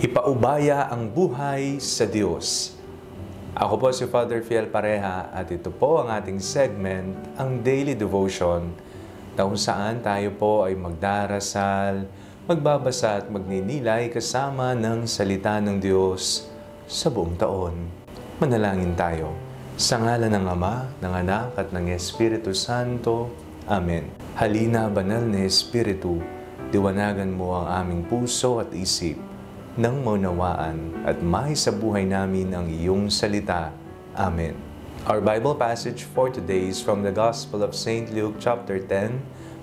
Ipaubaya ang buhay sa Diyos. Ako po si Father Fiel Pareha at ito po ang ating segment, ang Daily Devotion, na kung saan tayo po ay magdarasal, magbabasa at magninilay kasama ng salita ng Diyos sa buong taon. Manalangin tayo. Sa ngalan ng Ama, ng Anak at ng Espiritu Santo. Amen. Halina, banal na Espiritu, diwanagan mo ang aming puso at isip nang maunawaan at sa buhay namin ang iyong salita. Amen. Our Bible passage for today is from the Gospel of St. Luke chapter 10,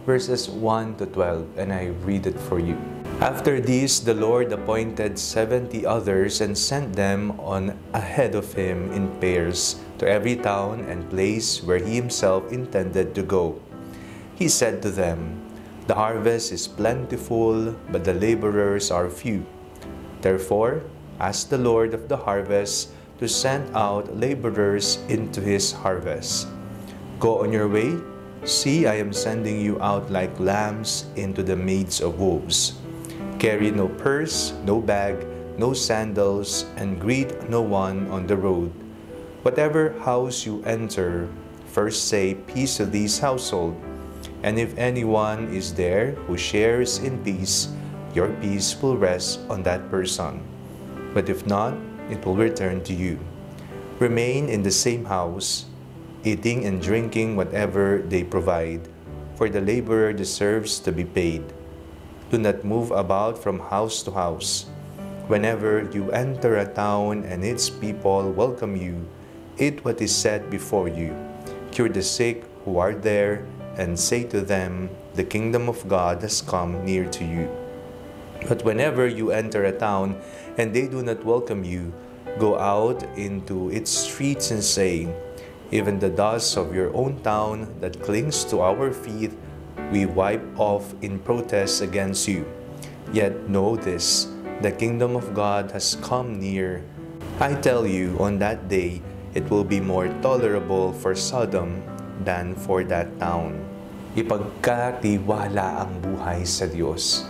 verses 1 to 12, and I read it for you. After this, the Lord appointed 70 others and sent them on ahead of him in pairs to every town and place where he himself intended to go. He said to them, "The harvest is plentiful, but the laborers are few. Therefore, ask the Lord of the harvest to send out laborers into his harvest. Go on your way. See, I am sending you out like lambs into the maids of wolves. Carry no purse, no bag, no sandals, and greet no one on the road. Whatever house you enter, first say, 'Peace to this household.' And if anyone is there who shares in peace, your peace will rest on that person. But if not, it will return to you. Remain in the same house, eating and drinking whatever they provide, for the laborer deserves to be paid. Do not move about from house to house. Whenever you enter a town and its people welcome you, eat what is set before you. Cure the sick who are there, and say to them, 'The kingdom of God has come near to you.' But whenever you enter a town and they do not welcome you, go out into its streets and say, 'Even the dust of your own town that clings to our feet, we wipe off in protest against you. Yet know this, the kingdom of God has come near. I tell you, on that day, it will be more tolerable for Sodom than for that town." Ipagkatiwala ang buhay sa Diyos.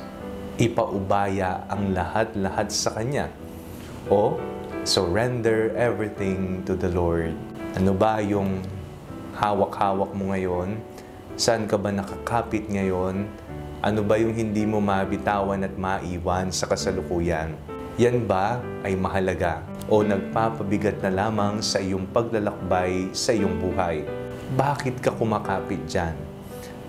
Ipaubaya ang lahat-lahat sa Kanya, o surrender everything to the Lord. Ano ba yung hawak-hawak mo ngayon? Saan ka ba nakakapit ngayon? Ano ba yung hindi mo mabitawan at maiwan sa kasalukuyan? Yan ba ay mahalaga o nagpapabigat na lamang sa iyong paglalakbay sa iyong buhay? Bakit ka kumakapit dyan?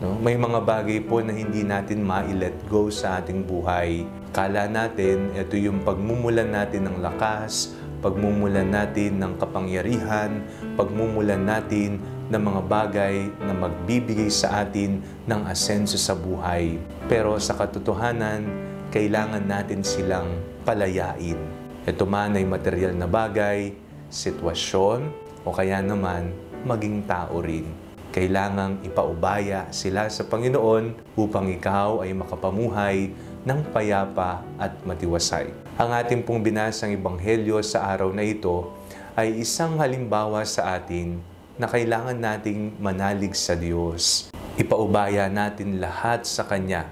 No? May mga bagay po na hindi natin ma-let go sa ating buhay. Kala natin, ito yung pagmumulan natin ng lakas, pagmumulan natin ng kapangyarihan, pagmumulan natin ng mga bagay na magbibigay sa atin ng asenso sa buhay. Pero sa katotohanan, kailangan natin silang palayain. Ito man ay material na bagay, sitwasyon, o kaya naman maging tao rin. Kailangang ipaubaya sila sa Panginoon upang ikaw ay makapamuhay ng payapa at matiwasay. Ang ating pong binasang ebanghelyo sa araw na ito ay isang halimbawa sa atin na kailangan nating manalig sa Diyos. Ipaubaya natin lahat sa Kanya.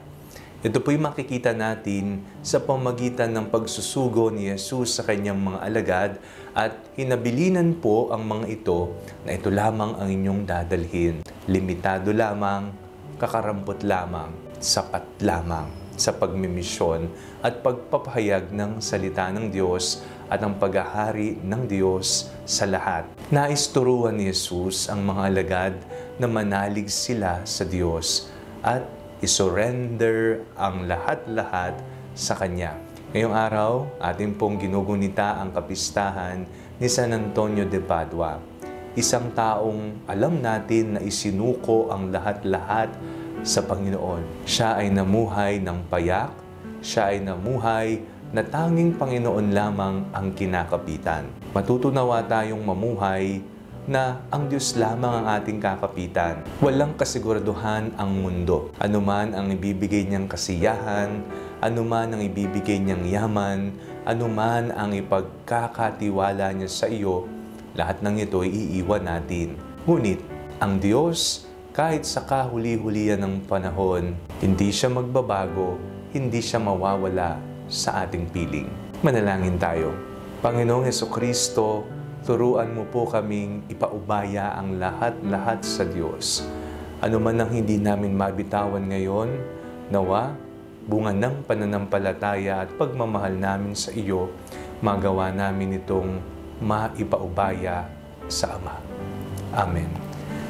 Ito po'y makikita natin sa pamagitan ng pagsusugo ni Jesus sa Kanyang mga alagad at hinabilinan po ang mga ito na ito lamang ang inyong dadalhin. Limitado lamang, kakarampot lamang, sapat lamang sa pagmimisyon at pagpapahayag ng salita ng Diyos at ang paghahari ng Diyos sa lahat. Nais turuan ni Jesus ang mga alagad na manalig sila sa Diyos at isurrender ang lahat-lahat sa Kanya. Ngayong araw, ating pong ginugunita ang kapistahan ni San Antonio de Padua. Isang taong alam natin na isinuko ang lahat-lahat sa Panginoon. Siya ay namuhay ng payak, siya ay namuhay na tanging Panginoon lamang ang kinakapitan. Matutunawa tayong mamuhay na ang Diyos lamang ang ating kakapitan. Walang kasiguraduhan ang mundo. Anuman ang ibibigay niyang kasiyahan, anuman ang ibibigay niyang yaman, anuman ang ipagkakatiwala niya sa iyo, lahat ng ito ay iiwan natin. Ngunit, ang Diyos, kahit sa kahuli-hulian ng panahon, hindi siya magbabago, hindi siya mawawala sa ating piling. Manalangin tayo. Panginoong Hesukristo, turuan mo po kaming ipaubaya ang lahat-lahat sa Diyos. Ano man ang hindi namin mabitawan ngayon, nawa, bunga ng pananampalataya at pagmamahal namin sa iyo, magawa namin itong maipaubaya sa Ama. Amen.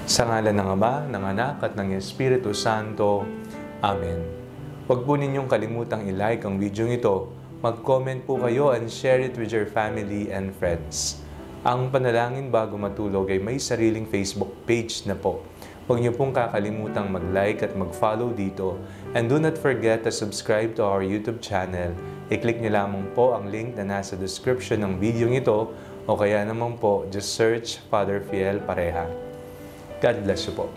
Sa ngalan ng Ama, ng Anak at ng Espiritu Santo. Amen. Huwag po ninyong kalimutang i-like ang video ito. Mag-comment po kayo and share it with your family and friends. Ang Panalangin Bago Matulog ay may sariling Facebook page na po. Huwag niyo pong kakalimutang mag-like at mag-follow dito. And do not forget to subscribe to our YouTube channel. I-click niyo lamang po ang link na nasa description ng video ito o kaya naman po, just search Father Fiel Pareha. God bless you po.